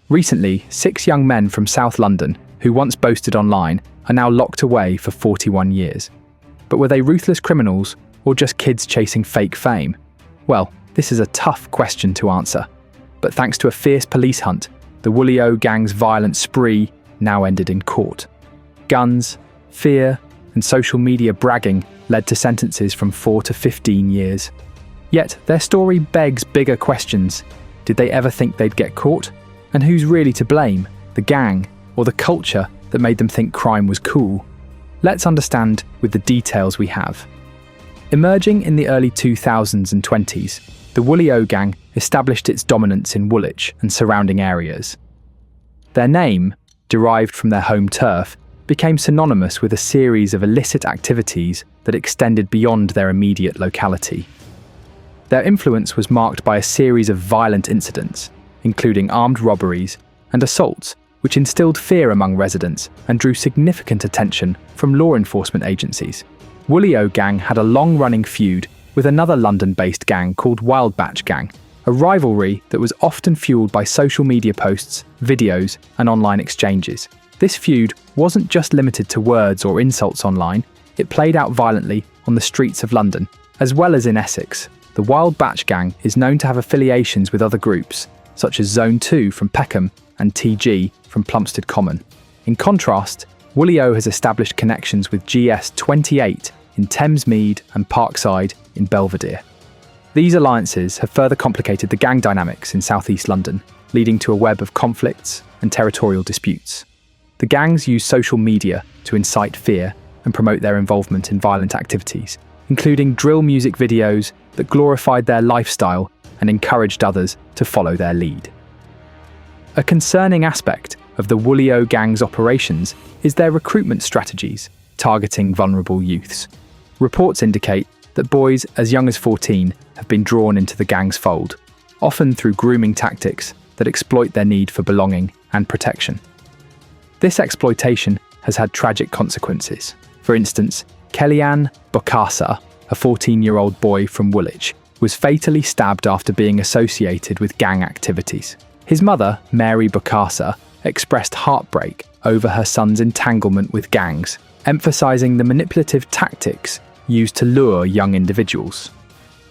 Recently, 6 young men from South London, who once boasted online, are now locked away for 41 years. But were they ruthless criminals or just kids chasing fake fame? Well, this is a tough question to answer. But thanks to a fierce police hunt, the WoolyO gang's violent spree now ended in court. Guns, fear, and social media bragging led to sentences from 4 to 15 years. Yet their story begs bigger questions. Did they ever think they'd get caught? And who's really to blame? The gang or the culture that made them think crime was cool? Let's understand with the details we have. Emerging in the early 2000s and 20s, the WoolyO gang established its dominance in Woolwich and surrounding areas. Their name, derived from their home turf, became synonymous with a series of illicit activities that extended beyond their immediate locality. Their influence was marked by a series of violent incidents, including armed robberies and assaults, which instilled fear among residents and drew significant attention from law enforcement agencies. WoolyO gang had a long-running feud with another London-based gang called Wild Batch Gang, a rivalry that was often fueled by social media posts, videos, and online exchanges. This feud wasn't just limited to words or insults online, it played out violently on the streets of London, as well as in Essex. The Wild Batch Gang is known to have affiliations with other groups, such as Zone 2 from Peckham and TG from Plumstead Common. In contrast, WoolyO has established connections with GS28 in Thamesmead and Parkside in Belvedere. These alliances have further complicated the gang dynamics in southeast London, leading to a web of conflicts and territorial disputes. The gangs use social media to incite fear and promote their involvement in violent activities, including drill music videos that glorified their lifestyle and encouraged others to follow their lead. A concerning aspect of the WoolyO gang's operations is their recruitment strategies, targeting vulnerable youths. Reports indicate that boys as young as 14 have been drawn into the gang's fold, often through grooming tactics that exploit their need for belonging and protection. This exploitation has had tragic consequences. For instance, Kellyanne Bokassa, a 14-year-old boy from Woolwich, was fatally stabbed after being associated with gang activities. His mother, Mary Bokassa, expressed heartbreak over her son's entanglement with gangs, emphasizing the manipulative tactics used to lure young individuals.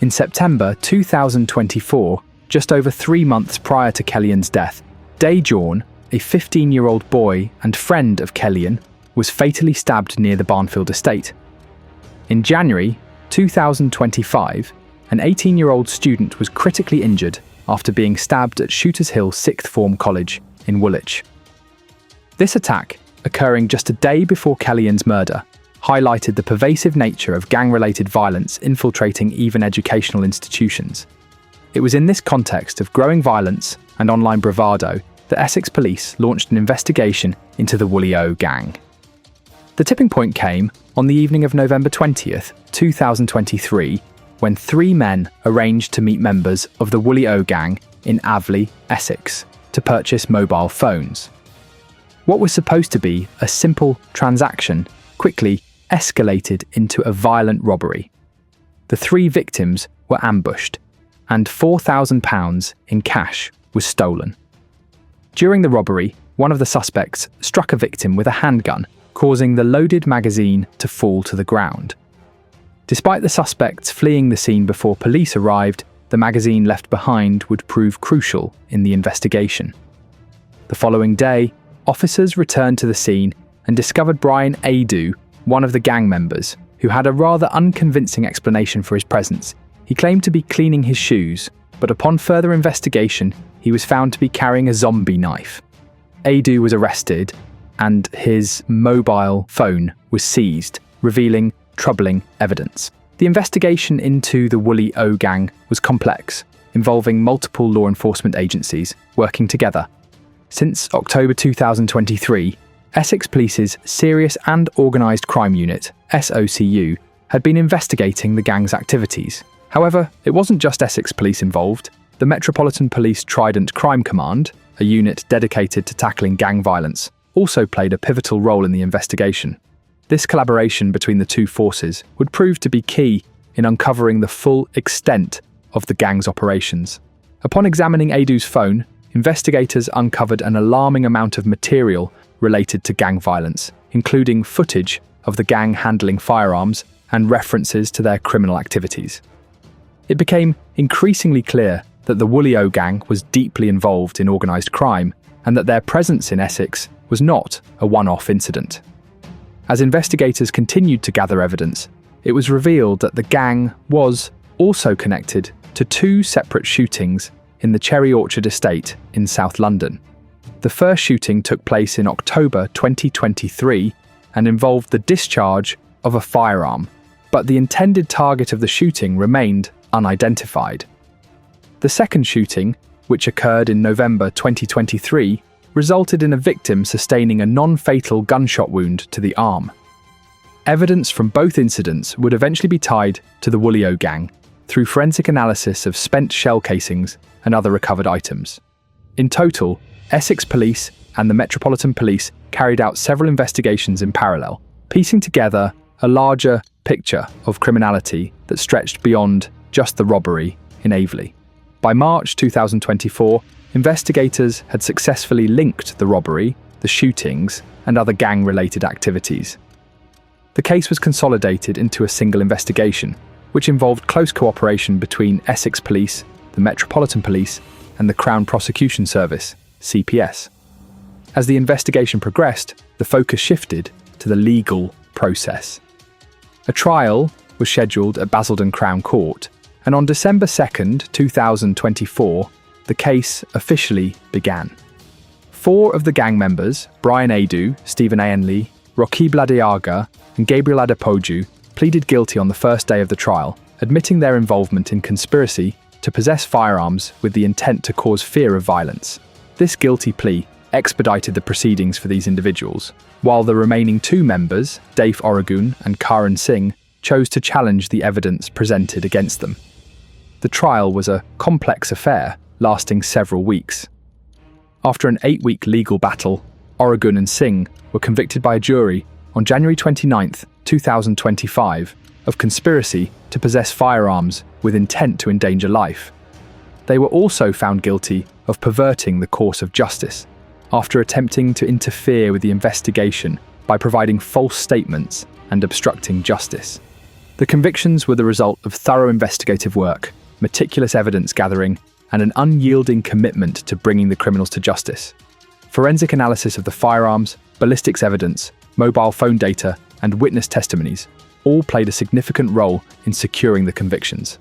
In September 2024, just over 3 months prior to Kellyanne's death, Dajon, a 15-year-old boy and friend of Kellyanne, was fatally stabbed near the Barnfield estate. In January 2025, an 18-year-old student was critically injured after being stabbed at Shooters Hill Sixth Form College in Woolwich. This attack, occurring just a day before Kellyanne's murder, highlighted the pervasive nature of gang-related violence infiltrating even educational institutions. It was in this context of growing violence and online bravado that Essex Police launched an investigation into the WoolyO gang. The tipping point came on the evening of November 20th, 2023, when 3 men arranged to meet members of the WoolyO gang in Avley, Essex, to purchase mobile phones. What was supposed to be a simple transaction quickly escalated into a violent robbery. The 3 victims were ambushed, and £4,000 in cash was stolen. During the robbery, one of the suspects struck a victim with a handgun, causing the loaded magazine to fall to the ground. Despite the suspects fleeing the scene before police arrived, the magazine left behind would prove crucial in the investigation. The following day, officers returned to the scene and discovered Brian Adu, one of the gang members, who had a rather unconvincing explanation for his presence. He claimed to be cleaning his shoes, but upon further investigation, he was found to be carrying a zombie knife. Adu was arrested, and his mobile phone was seized, revealing troubling evidence. The investigation into the WoolyO gang was complex, involving multiple law enforcement agencies working together. Since October 2023, Essex Police's Serious and Organised Crime Unit, SOCU, had been investigating the gang's activities. However, it wasn't just Essex Police involved. The Metropolitan Police Trident Crime Command, a unit dedicated to tackling gang violence, also played a pivotal role in the investigation. This collaboration between the 2 forces would prove to be key in uncovering the full extent of the gang's operations. Upon examining Adu's phone, investigators uncovered an alarming amount of material related to gang violence, including footage of the gang handling firearms and references to their criminal activities. It became increasingly clear that the WoolyO gang was deeply involved in organised crime and that their presence in Essex was not a one-off incident. As investigators continued to gather evidence, it was revealed that the gang was also connected to two separate shootings in the Cherry Orchard estate in South London. The first shooting took place in October 2023 and involved the discharge of a firearm, but the intended target of the shooting remained unidentified. The second shooting, which occurred in November 2023, resulted in a victim sustaining a non-fatal gunshot wound to the arm. Evidence from both incidents would eventually be tied to the WoolyO gang through forensic analysis of spent shell casings and other recovered items. In total, Essex Police and the Metropolitan Police carried out several investigations in parallel, piecing together a larger picture of criminality that stretched beyond just the robbery in Aveley. By March 2024, investigators had successfully linked the robbery, the shootings, and other gang-related activities. The case was consolidated into a single investigation, which involved close cooperation between Essex Police, the Metropolitan Police, and the Crown Prosecution Service, CPS. As the investigation progressed, the focus shifted to the legal process. A trial was scheduled at Basildon Crown Court, and on December 2, 2024, the case officially began. 4 of the gang members, Brian Adu, Stephen Ayenli, Rocky Bladiaga, and Gabriel Adepoju, pleaded guilty on the first day of the trial, admitting their involvement in conspiracy to possess firearms with the intent to cause fear of violence. This guilty plea expedited the proceedings for these individuals, while the remaining 2 members, Dave Oregun and Karan Singh, chose to challenge the evidence presented against them. The trial was a complex affair, lasting several weeks. After an 8-week legal battle, Oregun and Singh were convicted by a jury on January 29, 2025, of conspiracy to possess firearms with intent to endanger life. They were also found guilty of perverting the course of justice after attempting to interfere with the investigation by providing false statements and obstructing justice. The convictions were the result of thorough investigative work, meticulous evidence gathering, and an unyielding commitment to bringing the criminals to justice. Forensic analysis of the firearms, ballistics evidence, mobile phone data, and witness testimonies all played a significant role in securing the convictions.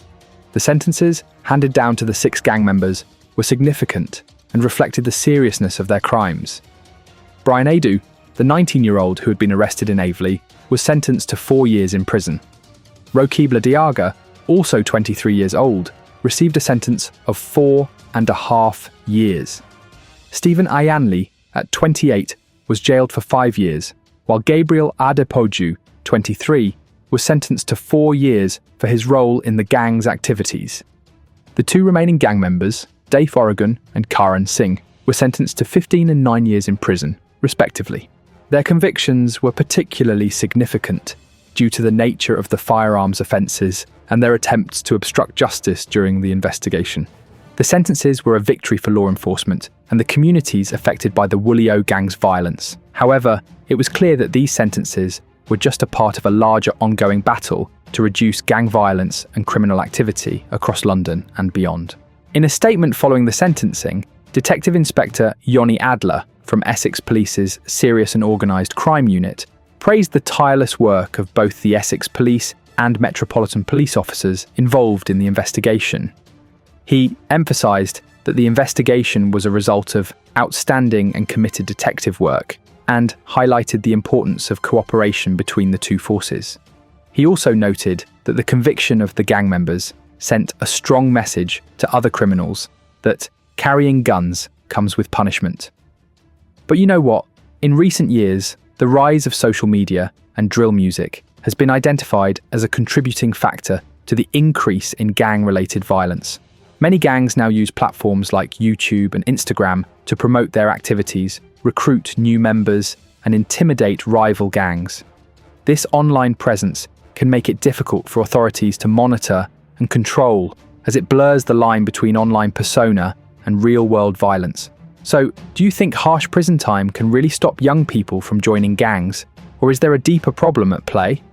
The sentences handed down to the 6 gang members were significant and reflected the seriousness of their crimes. Brian Adu, the 19-year-old who had been arrested in Aveley, was sentenced to 4 years in prison. Rocky Bladiaga, also 23 years old, received a sentence of 4.5 years. Stephen Ayenli, at 28, was jailed for 5 years, while Gabriel Adepoju, 23, was sentenced to 4 years for his role in the gang's activities. The 2 remaining gang members, Dave Oregun and Karan Singh, were sentenced to 15 and 9 years in prison, respectively. Their convictions were particularly significant due to the nature of the firearms offences and their attempts to obstruct justice during the investigation. The sentences were a victory for law enforcement and the communities affected by the WoolyO gang's violence. However, it was clear that these sentences were just a part of a larger ongoing battle to reduce gang violence and criminal activity across London and beyond. In a statement following the sentencing, Detective Inspector Yoni Adler from Essex Police's Serious and Organised Crime Unit praised the tireless work of both the Essex Police and Metropolitan Police officers involved in the investigation. He emphasised that the investigation was a result of outstanding and committed detective work and highlighted the importance of cooperation between the 2 forces. He also noted that the conviction of the gang members sent a strong message to other criminals that carrying guns comes with punishment. But you know what? In recent years, the rise of social media and drill music has been identified as a contributing factor to the increase in gang-related violence. Many gangs now use platforms like YouTube and Instagram to promote their activities, recruit new members, and intimidate rival gangs. This online presence can make it difficult for authorities to monitor and control, as it blurs the line between online persona and real-world violence. So, do you think harsh prison time can really stop young people from joining gangs, or is there a deeper problem at play?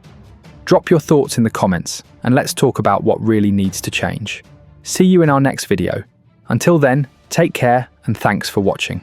Drop your thoughts in the comments, and let's talk about what really needs to change. See you in our next video. Until then, take care and thanks for watching.